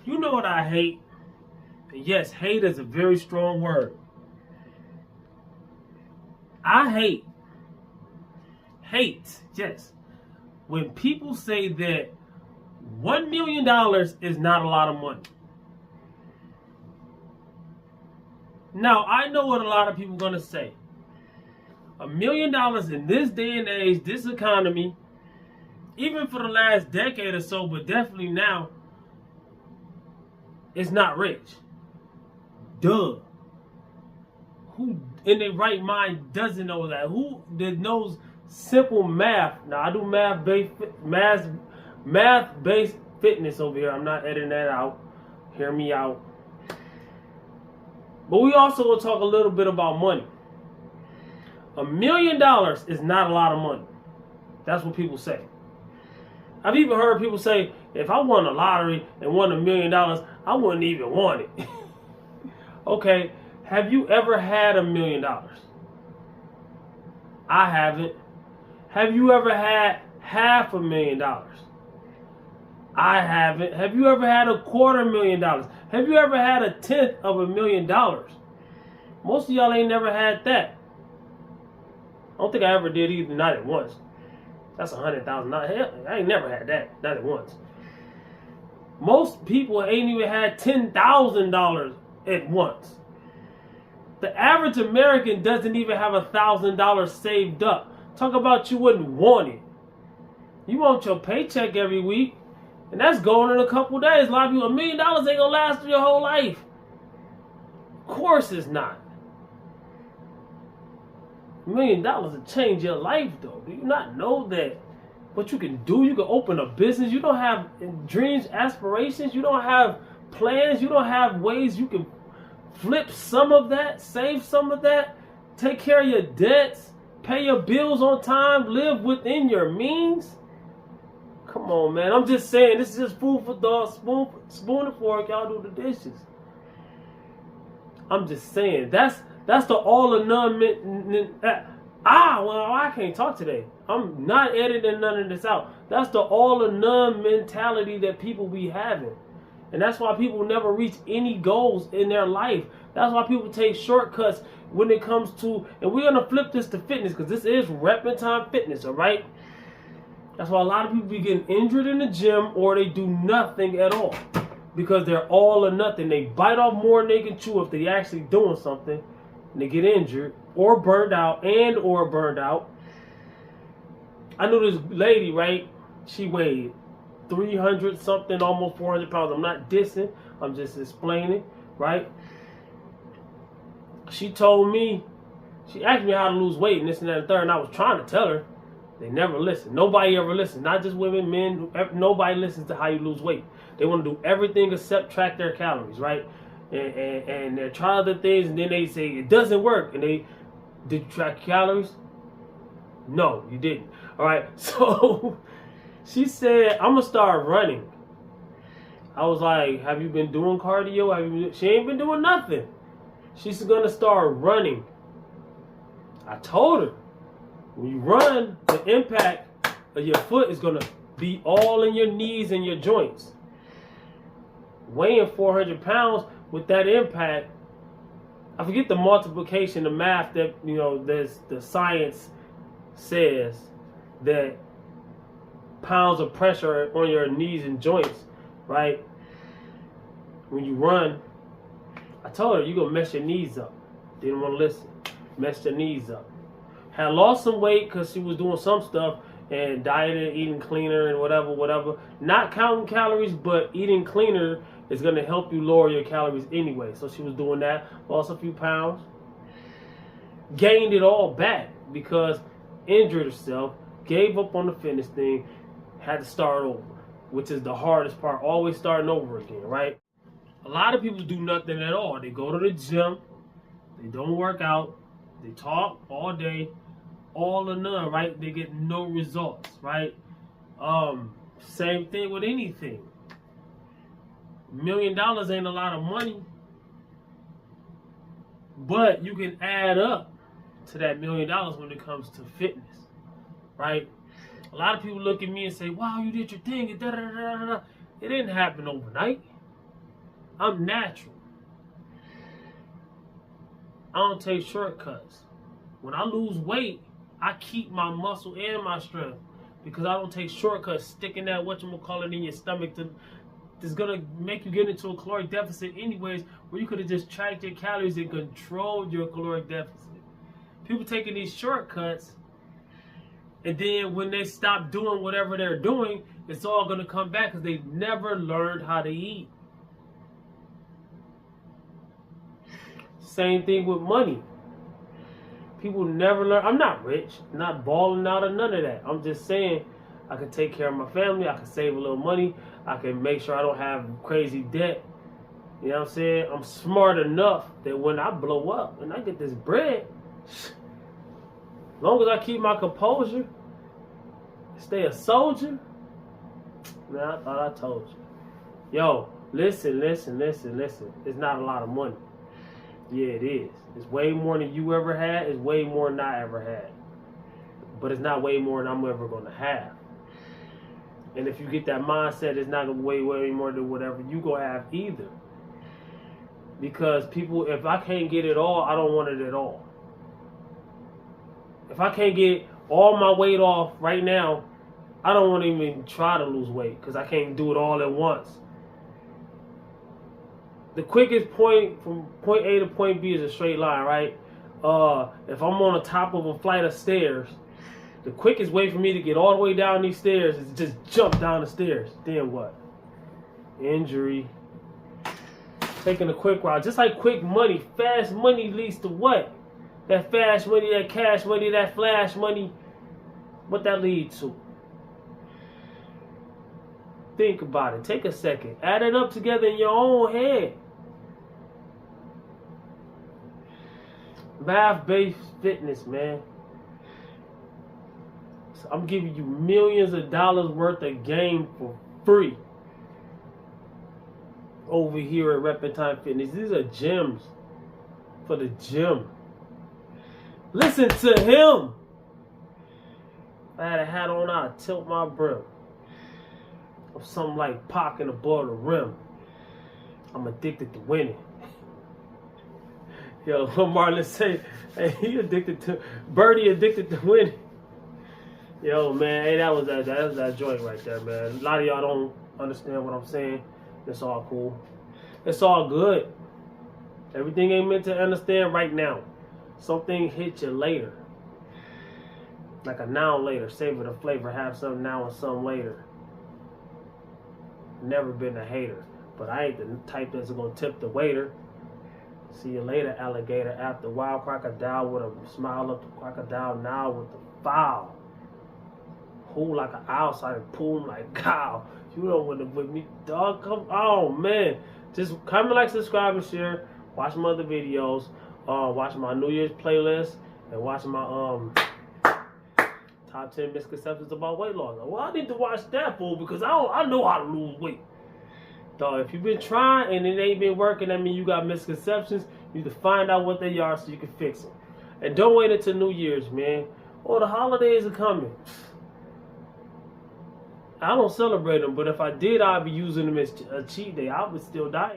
You know what I hate? And yes, hate is a very strong word. I hate, yes, when people say that $1 million is not a lot of money. Now, I know what a lot of people are going to say. $1 million in this day and age, this economy, even for the last decade or so, but definitely now, it's not rich. Duh. Who in their right mind doesn't know that? Who that knows simple math? Now I do math based fitness over here. I'm not editing that out. Hear me out. But we also will talk a little bit about money. $1 million is not a lot of money. That's what people say. I've even heard people say, if I won a lottery and won $1 million, I wouldn't even want it. Okay, have you ever had $1 million? I haven't. Have you ever had $500,000? I haven't. Have you ever had $250,000? Have you ever had 1/10 of $1 million? Most of y'all ain't never had that. I don't think I ever did either, not at once. That's $100,000. I ain't never had that, not at once. Most people ain't even had $10,000 at once. The average American doesn't even have $1,000 saved up. Talk about you wouldn't want it. You want your paycheck every week, and that's going in a couple days. A lot of people, $1 million ain't gonna last your whole life. Of course it's not. $1 million will change your life, though. Do you not know that? What you can do, you can open a business. You don't have dreams, aspirations. You don't have plans. You don't have ways you can flip some of that, save some of that, take care of your debts, pay your bills on time, live within your means. Come on, man. I'm just saying, this is just food for thought, spoon and fork. Y'all do the dishes. I'm just saying, that's the all or none. Well, I can't talk today. I'm not editing none of this out. That's the all or none mentality that people be having. And that's why people never reach any goals in their life. That's why people take shortcuts when it comes to, and we're going to flip this to fitness, because this is Reppin' Time Fitness, all right? That's why a lot of people be getting injured in the gym, or they do nothing at all. Because they're all or nothing. They bite off more than they can chew if they actually doing something, and they get injured, or burned out, I knew this lady, right? She weighed 300 something, almost 400 pounds. I'm not dissing, I'm just explaining, right? She told me, she asked me how to lose weight and this and that and third, and I was trying to tell her. They never listen. Nobody ever listens. Not just women, men, nobody listens to how you lose weight. They want to do everything except track their calories, right? And they try other things, and then they say it doesn't work. And did you track calories? No, you didn't. All right, so she said, I'm gonna start running. I was like, have you been doing cardio? She ain't been doing nothing. She's gonna start running. I told her, when you run, the impact of your foot is gonna be all in your knees and your joints. Weighing 400 pounds with that impact, I forget the multiplication, the math that, there's the science says that pounds of pressure on your knees and joints, right? When you run, I told her, you're going to mess your knees up. Didn't want to listen. Messed your knees up. Had lost some weight because she was doing some stuff and dieting, eating cleaner and whatever. Not counting calories, but eating cleaner is going to help you lower your calories anyway. So she was doing that. Lost a few pounds. Gained it all back because injured herself. Gave up on the fitness thing. Had to start over, which is the hardest part. Always starting over again, right? A lot of people do nothing at all. They go to the gym. They don't work out. They talk all day. All or none, right? They get no results, right? Same thing with anything. $1 million ain't a lot of money, but you can add up to that $1 million when it comes to fitness, right? A lot of people look at me and say, wow, you did your thing. It didn't happen overnight. I'm natural. I don't take shortcuts. When I lose weight, I keep my muscle and my strength because I don't take shortcuts. Sticking that whatchamacallit in your stomach is gonna make you get into a caloric deficit anyways, where you could have just tracked your calories and controlled your caloric deficit. People taking these shortcuts, and then when they stop doing whatever they're doing, it's all gonna come back because they never learned how to eat. Same thing with money. People never learn. I'm not rich, not balling out or none of that. I'm just saying I can take care of my family. I can save a little money. I can make sure I don't have crazy debt. You know what I'm saying? I'm smart enough that when I blow up and I get this bread, as long as I keep my composure, stay a soldier, man, I thought I told you. Yo, listen. It's not a lot of money. Yeah, it is. It's way more than you ever had. It's way more than I ever had. But it's not way more than I'm ever going to have. And if you get that mindset, it's not going to be way more than whatever you going to have either. Because people, if I can't get it all, I don't want it at all. If I can't get all my weight off right now, I don't want to even try to lose weight because I can't do it all at once. The quickest point from point A to point B is a straight line, right? If I'm on the top of a flight of stairs, the quickest way for me to get all the way down these stairs is just jump down the stairs. Then what? Injury. Taking a quick route. Just like quick money. Fast money leads to what? That fast money, that cash money, that flash money. What that lead to? Think about it. Take a second. Add it up together in your own head. Math-based fitness, man. So I'm giving you millions of dollars worth of game for free. Over here at Rep Time Fitness. These are gyms for the gym. Listen to him. If I had a hat on, I'd tilt my brim. Or something like Pac and above the rim. I'm addicted to winning. Yo, what Marlon say? Hey, he addicted to Birdie addicted to winning. Yo, man, hey, that was that joint right there, man. A lot of y'all don't understand what I'm saying. It's all cool. It's all good. Everything ain't meant to understand right now. Something hit you later. Like a noun later. Savor the flavor. Have some now and some later. Never been a hater. But I ain't the type that's gonna tip the waiter. See you later, alligator. After wild crocodile with a smile up the crocodile now with the foul. Who like an owl started pulling like cow. You don't want to with me, dog. Come on, man. Just comment, like, subscribe, and share. Watch my other videos. Watch my New Year's playlist and watch my top 10 misconceptions about weight loss. Well, I need to watch that, fool, because I know how to lose weight. Dog, if you've been trying and it ain't been working, that means you got misconceptions. You need to find out what they are so you can fix them. And don't wait until New Year's, man. Oh, the holidays are coming. I don't celebrate them, but if I did, I'd be using them as a cheat day. I would still die.